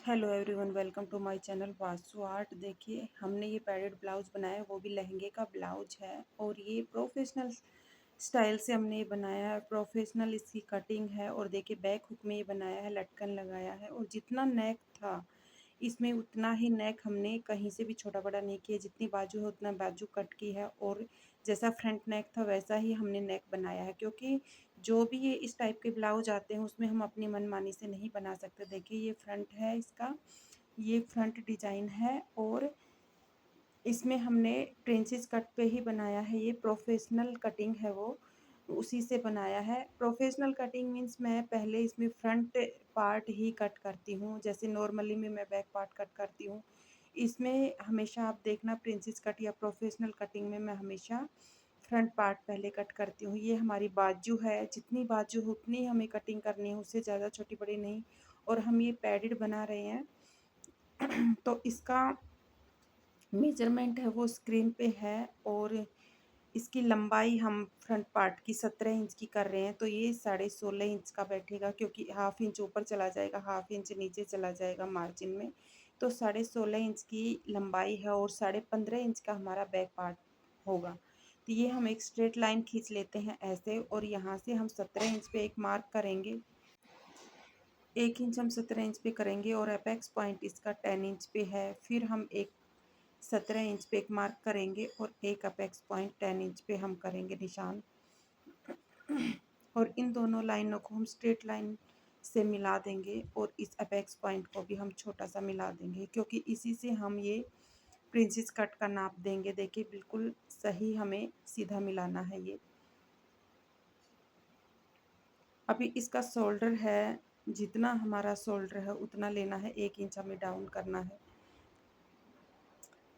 Hello everyone, welcome to my channel Vasu art. देखिए, हमने ये पैडेड ब्लाउज बनाया है, वो भी लहंगे का ब्लाउज है और ये प्रोफेशनल स्टाइल से हमने ये बनाया है। प्रोफेशनल इसकी कटिंग है और देखिए बैक हुक में ये बनाया है, लटकन लगाया है और जितना नेक था इसमें उतना ही नेक हमने कहीं से भी छोटा बड़ा नहीं किया। जितनी बाजू है उतना बाजू कट की है और जैसा फ्रंट नेक था वैसा ही हमने नेक बनाया है, क्योंकि जो भी ये इस टाइप के ब्लाउज आते हैं उसमें हम अपनी मनमानी से नहीं बना सकते। देखिए ये फ्रंट है इसका, ये फ्रंट डिजाइन है और इसमें हमने प्रिंसेस कट पे ही बनाया है। ये प्रोफेशनल कटिंग है, वो उसी से बनाया है। प्रोफेशनल कटिंग मीन्स मैं पहले इसमें फ्रंट पार्ट ही कट करती हूँ, जैसे नॉर्मली में मैं बैक पार्ट कट करती हूँ। इसमें हमेशा आप देखना, प्रिंसेस कट या प्रोफेशनल कटिंग में मैं हमेशा फ्रंट पार्ट पहले कट करती हूँ। ये हमारी बाजू है, जितनी बाजू है उतनी हमें कटिंग करनी है, उससे ज़्यादा छोटी बड़ी नहीं। और हम ये पैडेड बना रहे हैं तो इसका मेजरमेंट है वो स्क्रीन पे है और इसकी लंबाई हम फ्रंट पार्ट की 17 इंच की कर रहे हैं, तो ये 16.5 इंच का बैठेगा, क्योंकि हाफ इंच ऊपर चला जाएगा, हाफ इंच नीचे चला जाएगा मार्जिन में। तो 16.5 इंच की लंबाई है और 15.5 इंच का हमारा बैक पार्ट होगा। तो ये हम एक स्ट्रेट लाइन खींच लेते हैं ऐसे और यहाँ से हम 17 इंच पे एक मार्क करेंगे। 1 इंच हम 17 इंच पे करेंगे और अपेक्स पॉइंट इसका 10 इंच पे है। फिर हम एक 17 इंच पे एक मार्क करेंगे और एक अपेक्स पॉइंट 10 इंच पे हम करेंगे निशान। और इन दोनों लाइनों को हम स्ट्रेट लाइन से मिला देंगे और इस अपेक्स पॉइंट को भी हम छोटा सा मिला देंगे, क्योंकि इसी से हम ये प्रिंसेस कट का नाप देंगे। देखिए बिल्कुल सही हमें सीधा मिलाना है ये। अभी इसका शोल्डर है, जितना हमारा शोल्डर है उतना लेना है, 1 इंच हमें डाउन करना है।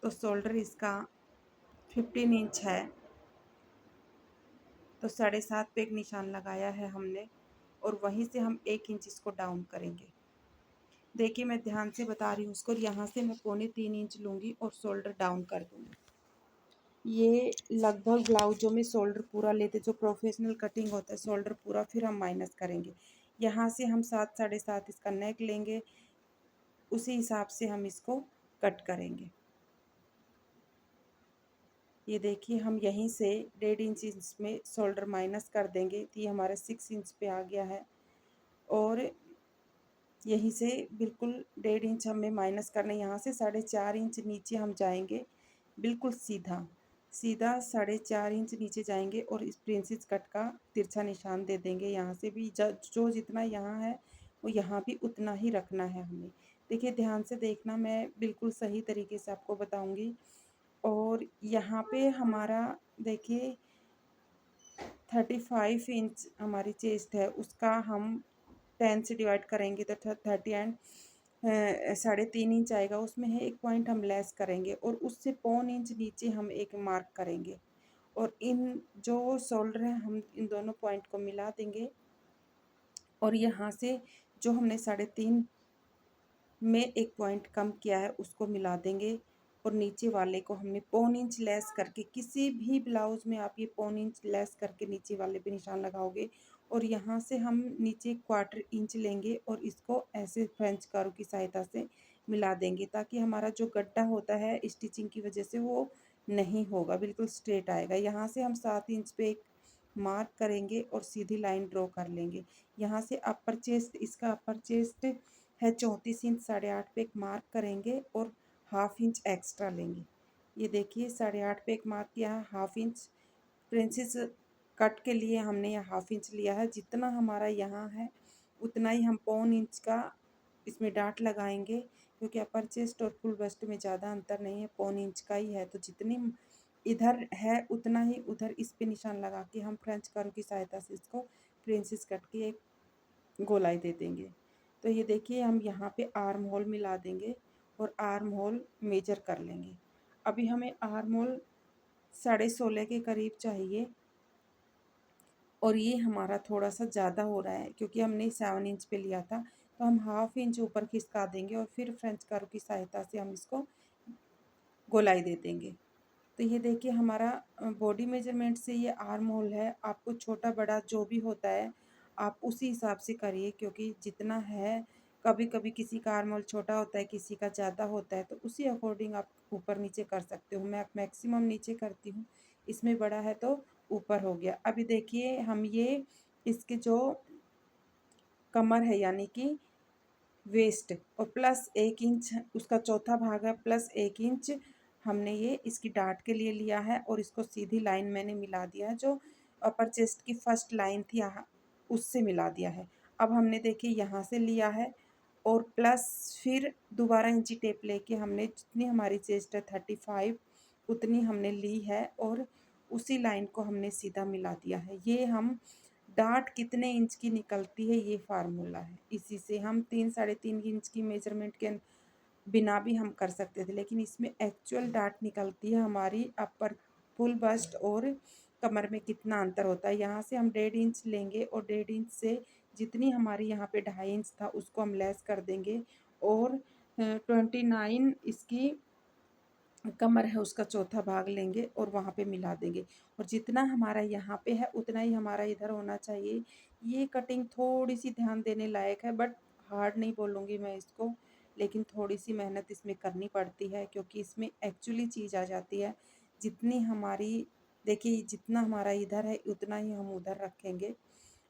तो शोल्डर इसका 15 इंच है, तो 7.5 पे एक निशान लगाया है हमने और वहीं से हम 1 इंच इसको डाउन करेंगे। देखिए मैं ध्यान से बता रही हूँ उसको, यहाँ से मैं 3.25 इंच लूँगी और शोल्डर डाउन कर दूँगी। ये लगभग ब्लाउजों में शोल्डर पूरा लेते, जो प्रोफेशनल कटिंग होता है शोल्डर पूरा फिर हम माइनस करेंगे। यहाँ से हम 7 7.5 इसका नेक लेंगे, उसी हिसाब से हम इसको कट करेंगे। ये देखिए हम यहीं से 1.5 इंच में शोल्डर माइनस कर देंगे, तो ये हमारा 6 इंच पे आ गया है। और यहीं से बिल्कुल 1.5 इंच हमें माइनस करना है। यहाँ से 4.5 इंच नीचे हम जाएंगे, बिल्कुल सीधा सीधा 4.5 इंच नीचे जाएंगे और इस प्रिंसेस कट का तिरछा निशान दे देंगे। यहाँ से भी जो जितना यहाँ है वो यहाँ भी उतना ही रखना है हमें। देखिए ध्यान से देखना, मैं बिल्कुल सही तरीके से आपको बताऊंगी। और यहाँ पे हमारा देखिए 35 इंच हमारी चेस्ट है, उसका हम 10 से डिवाइड करेंगे तो 30 एंड 3.5 इंच आएगा। उसमें है एक पॉइंट हम लेस करेंगे और उससे 1.25 इंच नीचे हम एक मार्क करेंगे और इन जो शोल्डर है हम इन दोनों पॉइंट को मिला देंगे और यहाँ से जो हमने 3.5 में एक पॉइंट कम किया है उसको मिला देंगे और नीचे वाले को हमने 1.25 इंच लेस करके, किसी भी ब्लाउज में आप ये 1.25 इंच लेस करके नीचे वाले पे निशान लगाओगे और यहाँ से हम नीचे 1/4 इंच लेंगे और इसको ऐसे फ्रेंच कर्व की सहायता से मिला देंगे, ताकि हमारा जो गड्ढा होता है स्टिचिंग की वजह से वो नहीं होगा, बिल्कुल स्ट्रेट आएगा। यहाँ से हम 7 इंच पे एक मार्क करेंगे और सीधी लाइन ड्रॉ कर लेंगे। यहाँ से अपर चेस्ट, इसका अपर चेस्ट है 34 इंच, 8.5 पे एक मार्क करेंगे और हाफ इंच एक्स्ट्रा लेंगे। ये देखिए 8.5 पे एक मार्क किया है, हाफ इंच प्रिंसेस कट के लिए हमने यह हाफ इंच लिया है। जितना हमारा यहाँ है उतना ही हम 1.25 इंच का इसमें डाट लगाएंगे, क्योंकि अपर चेस्ट और फुल बस्ट में ज़्यादा अंतर नहीं है, 1.25 इंच का ही है। तो जितनी इधर है उतना ही उधर इस पे निशान लगा के हम फ्रेंच कर्व की सहायता से इसको प्रिंसेस कट की एक गोलाई दे देंगे। तो ये देखिए हम यहाँ पे आर्म होल मिला देंगे और आर्म होल मेजर कर लेंगे। अभी हमें आर्म होल 16.5 के करीब चाहिए और ये हमारा थोड़ा सा ज़्यादा हो रहा है, क्योंकि हमने 7 इंच पे लिया था। तो हम हाफ इंच ऊपर खिसका देंगे और फिर फ्रेंच कर्व की सहायता से हम इसको गोलाई दे देंगे। तो ये देखिए हमारा बॉडी मेजरमेंट से ये आर्म होल है। आपको छोटा बड़ा जो भी होता है आप उसी हिसाब से करिए, क्योंकि जितना है कभी कभी किसी का आर्म होल छोटा होता है, किसी का ज़्यादा होता है, तो उसी अकॉर्डिंग आप ऊपर नीचे कर सकते हो। मैं मैक्सिमम नीचे करती हूँ, इसमें बड़ा है तो ऊपर हो गया। अभी देखिए हम ये इसके जो कमर है यानी कि वेस्ट और प्लस 1 इंच उसका चौथा भाग है, प्लस 1 इंच हमने ये इसकी डाट के लिए लिया है और इसको सीधी लाइन मैंने मिला दिया है, जो अपर चेस्ट की फर्स्ट लाइन थी यहाँ उससे मिला दिया है। अब हमने देखिए यहाँ से लिया है और प्लस फिर दोबारा इंची टेप लेके हमने जितनी हमारी चेस्ट है 35 उतनी हमने ली है और उसी लाइन को हमने सीधा मिला दिया है। ये हम डाट कितने इंच की निकलती है ये फार्मूला है, इसी से हम 3 साढ़े 3 इंच की मेजरमेंट के बिना भी हम कर सकते थे, लेकिन इसमें एक्चुअल डाट निकलती है हमारी अपर फुल बस्ट और कमर में कितना अंतर होता है। यहाँ से हम 1.5 इंच लेंगे और 1.5 इंच से जितनी हमारी यहाँ पे 2.5 इंच था उसको हम लेस कर देंगे और 29 इसकी कमर है उसका चौथा भाग लेंगे और वहाँ पे मिला देंगे और जितना हमारा यहाँ पे है उतना ही हमारा इधर होना चाहिए। ये कटिंग थोड़ी सी ध्यान देने लायक है, बट हार्ड नहीं बोलूँगी मैं इसको, लेकिन थोड़ी सी मेहनत इसमें करनी पड़ती है क्योंकि इसमें एक्चुअली चीज़ आ जाती है। जितनी हमारी देखिए जितना हमारा इधर है उतना ही हम उधर रखेंगे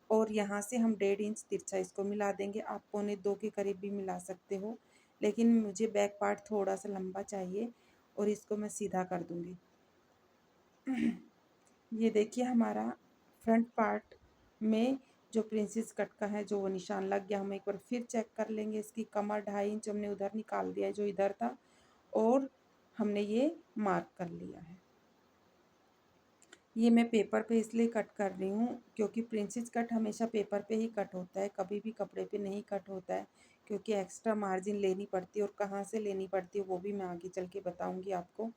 और यहाँ से हम 1.5 इंच तिरछा इसको मिला देंगे। आप 1.25 के करीब भी मिला सकते हो, लेकिन मुझे बैक पार्ट थोड़ा सा लंबा चाहिए और इसको मैं सीधा कर दूंगी। ये देखिए हमारा फ्रंट पार्ट में जो प्रिंसेस कट का है जो वो निशान लग गया। हम एक बार फिर चेक कर लेंगे। इसकी कमर 2.5 इंच हमने उधर निकाल दिया है जो इधर था और हमने ये मार्क कर लिया है। ये मैं पेपर पे इसलिए कट कर रही हूँ क्योंकि प्रिंसेस कट हमेशा पेपर पे ही कट होता है, कभी भी कपड़े पे नहीं कट होता है, क्योंकि एक्स्ट्रा मार्जिन लेनी पड़ती है और कहाँ से लेनी पड़ती है वो भी मैं आगे चल के बताऊँगी आपको।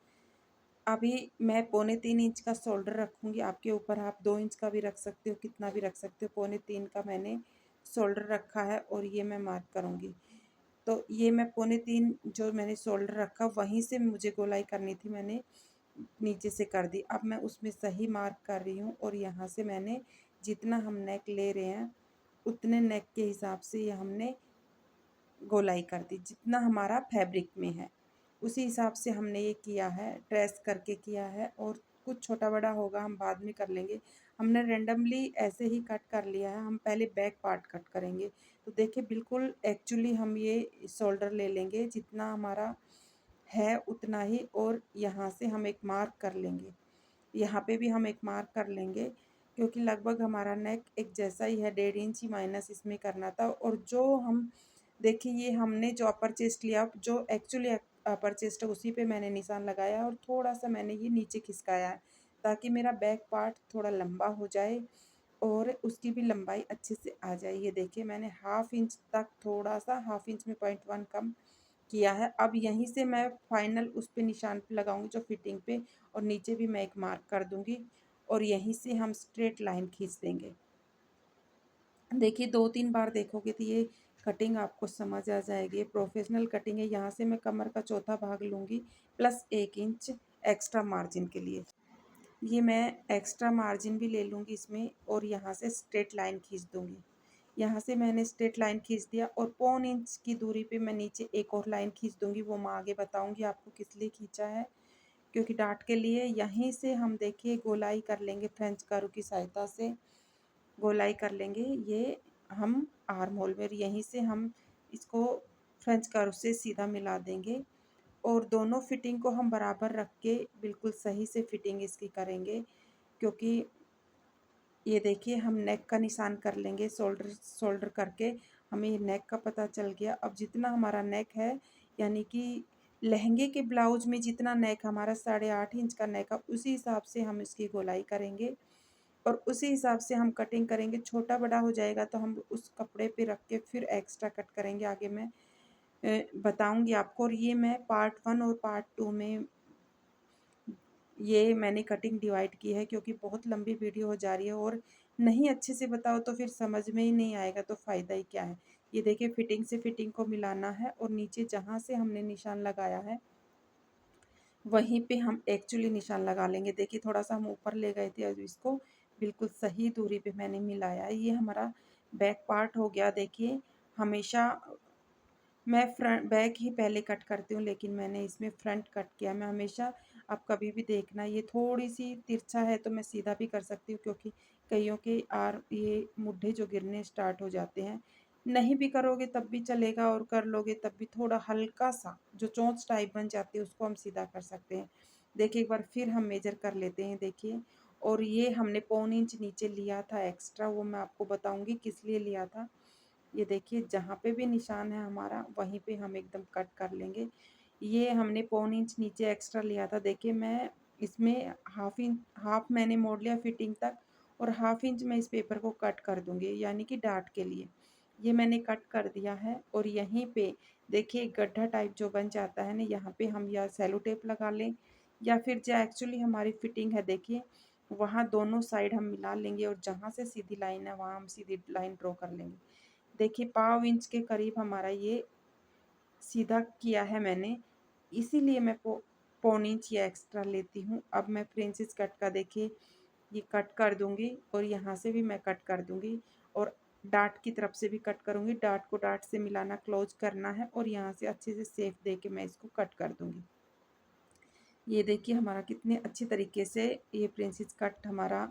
अभी मैं 2.25 इंच का शोल्डर रखूँगी, आपके ऊपर आप 2 इंच का भी रख सकते हो, कितना भी रख सकते हो। 2.25 का मैंने शोल्डर रखा है और ये मैं मार्क करूँगी। तो ये मैं 2.25 जो मैंने शोल्डर रखा वहीं से मुझे गोलाई करनी थी, मैंने नीचे से कर दी। अब मैं उसमें सही मार्क कर रही हूँ और यहाँ से मैंने जितना हम नेक ले रहे हैं उतने नेक के हिसाब से ये हमने गोलाई कर दी, जितना हमारा फैब्रिक में है उसी हिसाब से हमने ये किया है, ट्रेस करके किया है। और कुछ छोटा बड़ा होगा हम बाद में कर लेंगे। हमने रेंडमली ऐसे ही कट कर लिया है, हम पहले बैक पार्ट कट करेंगे। तो देखिए बिल्कुल एक्चुअली हम ये शोल्डर ले लेंगे जितना हमारा है उतना ही और यहाँ से हम एक मार्क कर लेंगे, यहाँ पे भी हम एक मार्क कर लेंगे क्योंकि लगभग हमारा नेक एक जैसा ही है। 1.5 इंच ही माइनस इसमें करना था। और जो हम देखिए ये हमने जो अपर चेस्ट लिया जो एक्चुअली अपर चेस्ट है उसी पे मैंने निशान लगाया और थोड़ा सा मैंने ये नीचे खिसकाया है ताकि मेरा बैक पार्ट थोड़ा लंबा हो जाए और उसकी भी लंबाई अच्छे से आ जाए। ये देखिए मैंने 1/2 इंच तक, थोड़ा सा 1/2 इंच में 0.1 कम किया है। अब यहीं से मैं फाइनल उस पे निशान पे लगाऊंगी जो फिटिंग पे, और नीचे भी मैं एक मार्क कर दूंगी और यहीं से हम स्ट्रेट लाइन खींच देंगे। देखिए 2-3 बार देखोगे तो ये कटिंग आपको समझ आ जाएगी। प्रोफेशनल कटिंग है। यहाँ से मैं कमर का चौथा भाग लूँगी प्लस 1 इंच एक्स्ट्रा मार्जिन के लिए। ये मैं एक्स्ट्रा मार्जिन भी ले लूँगी इसमें और यहाँ से स्ट्रेट लाइन खींच दूँगी। यहाँ से मैंने स्ट्रेट लाइन खींच दिया और 0.25 की दूरी पे मैं नीचे एक और लाइन खींच दूँगी, वो मैं आगे बताऊँगी आपको किस लिए खींचा है। क्योंकि डाट के लिए यहीं से हम देखिए गोलाई कर लेंगे, फ्रेंच कर्व की सहायता से गोलाई कर लेंगे। ये हम आर्म होल में यहीं से हम इसको फ्रेंच कर्व से सीधा मिला देंगे और दोनों फिटिंग को हम बराबर रख के बिल्कुल सही से फिटिंग इसकी करेंगे। क्योंकि ये देखिए हम नेक का निशान कर लेंगे, शोल्डर शोल्डर करके हमें ये नेक का पता चल गया। अब जितना हमारा नेक है यानी कि लहंगे के ब्लाउज में जितना नेक हमारा 8.5 इंच का नेक है उसी हिसाब से हम इसकी गोलाई करेंगे और उसी हिसाब से हम कटिंग करेंगे। छोटा बड़ा हो जाएगा तो हम उस कपड़े पे रख के फिर एक्स्ट्रा कट करेंगे, आगे मैं बताऊंगी आपको। और ये मैं पार्ट 1 और पार्ट 2 में ये मैंने कटिंग डिवाइड की है क्योंकि बहुत लंबी वीडियो हो जा रही है और नहीं अच्छे से बताओ तो फिर समझ में ही नहीं आएगा, तो फ़ायदा ही क्या है। ये देखिए फिटिंग से फिटिंग को मिलाना है और नीचे जहाँ से हमने निशान लगाया है वहीं पे हम एक्चुअली निशान लगा लेंगे। देखिए थोड़ा सा हम ऊपर ले गए थे, अब इसको बिल्कुल सही दूरी पे मैंने मिलाया है। ये हमारा बैक पार्ट हो गया। देखिए हमेशा मैं फ्रंट बैक ही पहले कट करती हूँ, लेकिन मैंने इसमें फ्रंट कट किया। मैं हमेशा, आप कभी भी देखना, ये थोड़ी-सी तिरछा है तो मैं सीधा भी कर सकती हूँ, क्योंकि कइयों के ये मुड्ढे जो गिरने स्टार्ट हो जाते हैं। नहीं भी करोगे तब भी चलेगा, और कर लोगे तब भी थोड़ा हल्का-सा जो चोंच टाइप बन जाती है उसको हम सीधा कर सकते हैं। देखिए एक बार फिर हम मेजर कर लेते हैं देखिए, और ये हमने पौन इंच नीचे लिया था एक्स्ट्रा, वो मैं आपको बताऊँगी किस लिए लिया था। ये देखिए जहाँ पे भी निशान है हमारा वहीं पे हम एकदम कट कर लेंगे। ये हमने पौन इंच नीचे एक्स्ट्रा लिया था। देखिए मैं इसमें हाफ मैंने मोड़ लिया फिटिंग तक, और हाफ इंच मैं इस पेपर को कट कर दूँगी, यानी कि डार्ट के लिए। ये मैंने कट कर दिया है, और यहीं पे देखिए गड्ढा टाइप जो बन जाता है ना, यहाँ पे हम या सेलो टेप लगा लें, या फिर जो एक्चुअली हमारी फिटिंग है देखिए, वहाँ दोनों साइड हम मिला लेंगे, और जहाँ से सीधी लाइन है वहाँ हम सीधी लाइन ड्रॉ कर लेंगे। देखिए पाव इंच के करीब हमारा ये सीधा किया है मैंने, इसीलिए मैं पौन इंच ये एक्स्ट्रा लेती हूँ। अब मैं प्रिंसेस कट का देखिए ये कट कर दूंगी, और यहाँ से भी मैं कट कर दूंगी, और डार्ट की तरफ से भी कट करूंगी। डार्ट को डार्ट से मिलाना, क्लोज करना है, और यहाँ से अच्छे से सेफ दे के मैं इसको कट कर दूंगी। ये देखिए हमारा कितने अच्छी तरीके से ये प्रिंसेस कट हमारा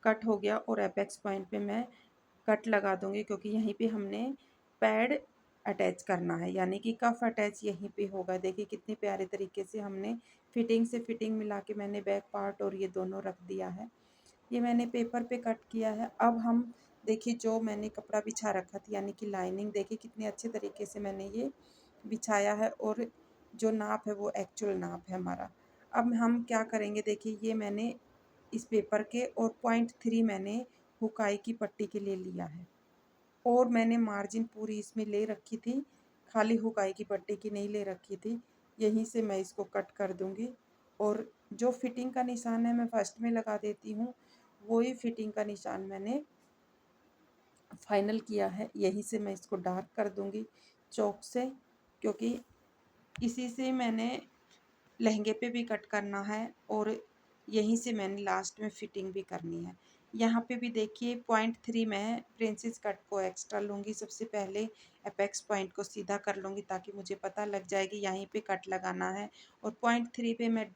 कट हो गया, और एपेक्स पॉइंट पे मैं कट लगा दूंगी, क्योंकि यहीं पे हमने पैड अटैच करना है, यानी कि कफ अटैच यहीं पे होगा। देखिए कितने प्यारे तरीके से हमने फिटिंग से फिटिंग मिला के मैंने बैक पार्ट और ये दोनों रख दिया है। ये मैंने पेपर पे कट किया है। अब हम देखिए जो मैंने कपड़ा बिछा रखा था, यानी कि लाइनिंग, देखिए कितने अच्छे तरीके से मैंने ये बिछाया है, और जो नाप है वो एक्चुअल नाप है हमारा। अब हम क्या करेंगे, देखिए ये मैंने इस पेपर के और 0.3 मैंने हुकाई की पट्टी के लिए लिया है, और मैंने मार्जिन पूरी इसमें ले रखी थी, खाली हुकाई की पट्टी की नहीं ले रखी थी। यहीं से मैं इसको कट कर दूंगी, और जो फिटिंग का निशान है मैं फर्स्ट में लगा देती हूँ, वही फिटिंग का निशान मैंने फाइनल किया है। यहीं से मैं इसको डार्क कर दूंगी चौक से, क्योंकि इसी से मैंने लहंगे पे भी कट करना है, और यहीं से मैंने लास्ट में फिटिंग भी करनी है। यहाँ पे भी देखिए 0.3 मैं प्रिंसेस कट को एक्स्ट्रा लूँगी। सबसे पहले अपेक्स पॉइंट को सीधा कर लूँगी, ताकि मुझे पता लग जाएगी यहीं पे कट लगाना है, और 0.3 पे मैं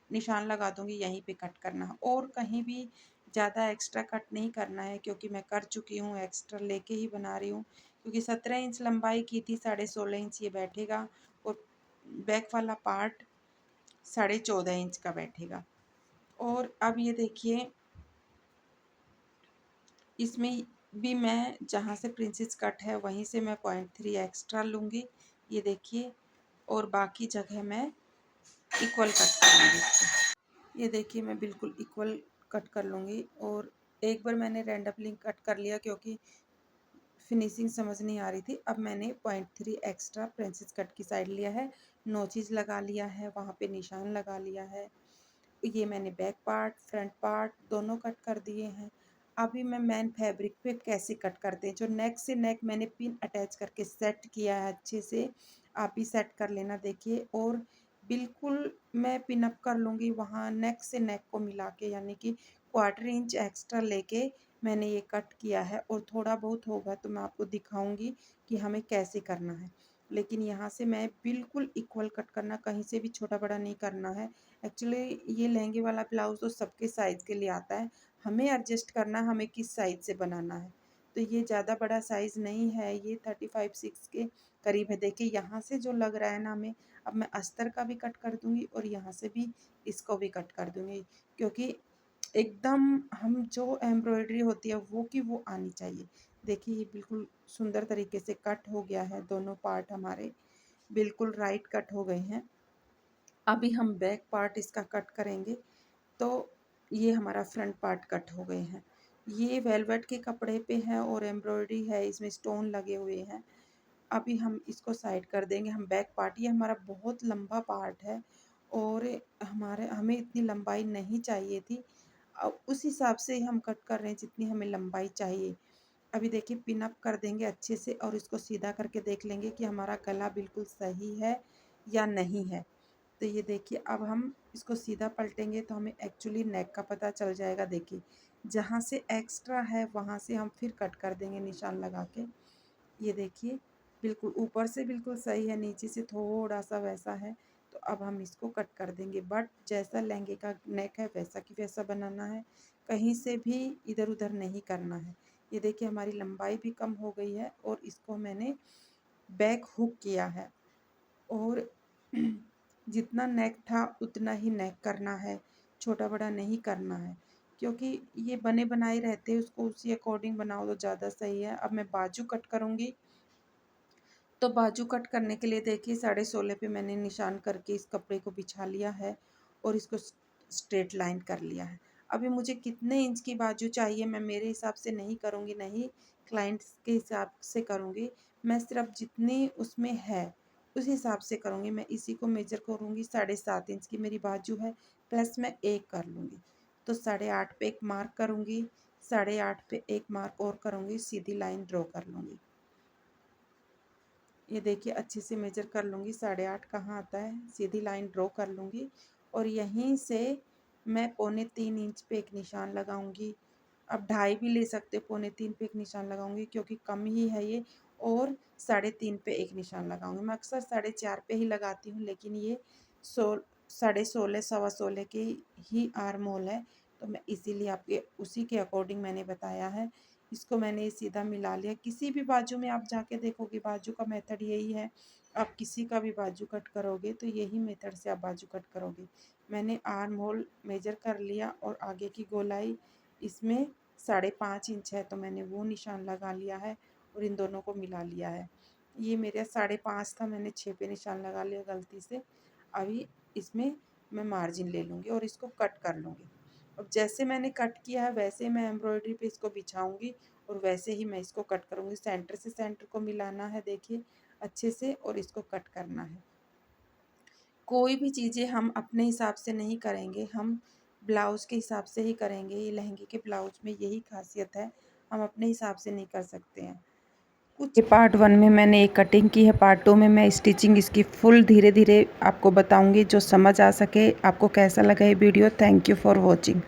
निशान लगा दूँगी, यहीं पे कट करना है, और कहीं भी ज़्यादा एक्स्ट्रा कट नहीं करना है, क्योंकि मैं कर चुकी हूँ, एक्स्ट्रा लेके ही बना रही हूँ। क्योंकि 17 इंच लंबाई की थी, 16.5 इंच ये बैठेगा, और बैक वाला पार्ट 14.5 इंच का बैठेगा। और अब ये देखिए इसमें भी मैं जहाँ से प्रिंसेस कट है वहीं से मैं 0.3 एक्स्ट्रा लूँगी, ये देखिए, और बाकी जगह मैं इक्वल कट करूँगी। ये देखिए मैं बिल्कुल इक्वल कट कर लूँगी, और एक बार मैंने रैंडमली कट कर लिया क्योंकि फिनिशिंग समझ नहीं आ रही थी। अब मैंने 0.3 एक्स्ट्रा प्रिंसेस कट की साइड लिया है, नोचिज़ लगा लिया है, वहाँ पे निशान लगा लिया है। ये मैंने बैक पार्ट, फ्रंट पार्ट दोनों कट कर दिए हैं। अभी मैं मेन फैब्रिक पे कैसे कट करते हैं, जो नेक से नेक मैंने पिन अटैच करके सेट किया है अच्छे से, आप भी सेट कर लेना देखिए। और बिल्कुल मैं पिन अप कर लूँगी वहाँ नेक से नेक को मिला के, यानी कि 1/4 इंच एक्स्ट्रा लेके मैंने ये कट किया है, और थोड़ा बहुत होगा तो मैं आपको दिखाऊंगी कि हमें कैसे करना है। लेकिन यहाँ से मैं बिल्कुल इक्वल कट करना, कहीं से भी छोटा बड़ा नहीं करना है। एक्चुअली ये लहंगे वाला ब्लाउज़ तो सबके साइज़ के लिए आता है, हमें एडजस्ट करना है हमें किस साइज़ से बनाना है। तो ये ज़्यादा बड़ा साइज़ नहीं है, ये 35-6 के करीब है। देखिए यहाँ से जो लग रहा है ना हमें, अब मैं अस्तर का भी कट कर दूंगी, और यहाँ से भी इसको भी कट कर दूंगी, क्योंकि एकदम हम जो एम्ब्रॉयडरी होती है वो की वो आनी चाहिए। देखिए ये बिल्कुल सुंदर तरीके से कट हो गया है, दोनों पार्ट हमारे बिल्कुल राइट कट हो गए हैं। अभी हम बैक पार्ट इसका कट करेंगे, तो ये हमारा फ्रंट पार्ट कट हो गए हैं। ये वेलवेट के कपड़े पे है, और एम्ब्रॉयडरी है, इसमें स्टोन लगे हुए हैं। अभी हम इसको साइड कर देंगे। हम बैक पार्ट, ये हमारा बहुत लंबा पार्ट है, और हमें इतनी लंबाई नहीं चाहिए थी। उस हिसाब से हम कट कर रहे हैं जितनी हमें लंबाई चाहिए। अभी देखिए पिन अप कर देंगे अच्छे से, और इसको सीधा करके देख लेंगे कि हमारा गला बिल्कुल सही है या नहीं है। तो ये देखिए अब हम इसको सीधा पलटेंगे तो हमें एक्चुअली नेक का पता चल जाएगा। देखिए जहाँ से एक्स्ट्रा है वहाँ से हम फिर कट कर देंगे निशान लगा के। ये देखिए बिल्कुल ऊपर से बिल्कुल सही है, नीचे से थोड़ा-सा वैसा है, तो अब हम इसको कट कर देंगे। बट जैसा लहंगे का नेक है वैसा की वैसा बनाना है, कहीं से भी इधर-उधर नहीं करना है। ये देखिए हमारी लंबाई भी कम हो गई है और इसको मैंने बैक हुक किया है और जितना नेक था उतना ही नेक करना है, छोटा-बड़ा नहीं करना है, क्योंकि ये बने बनाए रहते हैं, उसको उसी अकॉर्डिंग बनाओ तो ज़्यादा सही है। अब मैं बाजू कट करूँगी, तो बाजू कट करने के लिए देखिए 16.5 पे मैंने निशान करके इस कपड़े को बिछा लिया है और इसको स्ट्रेट लाइन कर लिया है। अभी मुझे कितने इंच की बाजू चाहिए मैं मेरे हिसाब से नहीं करूँगी, नहीं क्लाइंट्स के हिसाब से करूँगी। मैं सिर्फ जितनी उसमें है उस हिसाब से करूँगी। मैं इसी को मेजर करूँगी, 7.5 इंच की मेरी बाजू है, प्लस मैं 1 कर लूँगी, तो 8.5 पे एक मार्क करूँगी, 8.5 पे एक मार्क और करूँगी, सीधी लाइन ड्रॉ कर लूँगी। ये देखिए अच्छे से मेजर कर लूँगी, 8.5 कहाँ आता है, सीधी लाइन ड्रॉ कर लूँगी और यहीं से मैं 3.25 इंच पे एक निशान लगाऊंगी। अब 2.5 भी ले सकते हो, 3.25 पे एक निशान लगाऊंगी क्योंकि कम ही है ये, और 3.5 पे एक निशान लगाऊंगी। मैं अक्सर 4.5 पे ही लगाती हूँ, लेकिन ये 16.5 16 के ही आर्म होल है, तो मैं इसीलिए आपके उसी के अकॉर्डिंग मैंने बताया है। इसको मैंने सीधा मिला लिया। किसी भी बाजू में आप जाके देखोगे बाजू का मेथड यही है, आप किसी का भी बाजू कट करोगे तो यही मेथड से आप बाजू कट करोगे। मैंने आर्म होल मेजर कर लिया और आगे की गोलाई इसमें 5.5 इंच है, तो मैंने वो निशान लगा लिया है और इन दोनों को मिला लिया है। ये मेरा 5.5 था, मैंने 6 पे निशान लगा लिया गलती से। अभी इसमें मैं मार्जिन ले लूँगी और इसको कट कर लूँगी। अब जैसे मैंने कट किया है वैसे मैं एम्ब्रॉयडरी पे इसको बिछाऊंगी और वैसे ही मैं इसको कट करूँगी। सेंटर से सेंटर को मिलाना है देखिए अच्छे से, और इसको कट करना है। कोई भी चीज़ें हम अपने हिसाब से नहीं करेंगे, हम ब्लाउज़ के हिसाब से ही करेंगे। ये लहंगे के ब्लाउज़ में यही खासियत है, हम अपने हिसाब से नहीं कर सकते हैं कुछ। ये पार्ट 1 में मैंने एक कटिंग की है, पार्ट 2 में मैं स्टिचिंग इसकी फुल धीरे धीरे आपको बताऊंगी, जो समझ आ सके। आपको कैसा लगा ये video? Thank you for watching.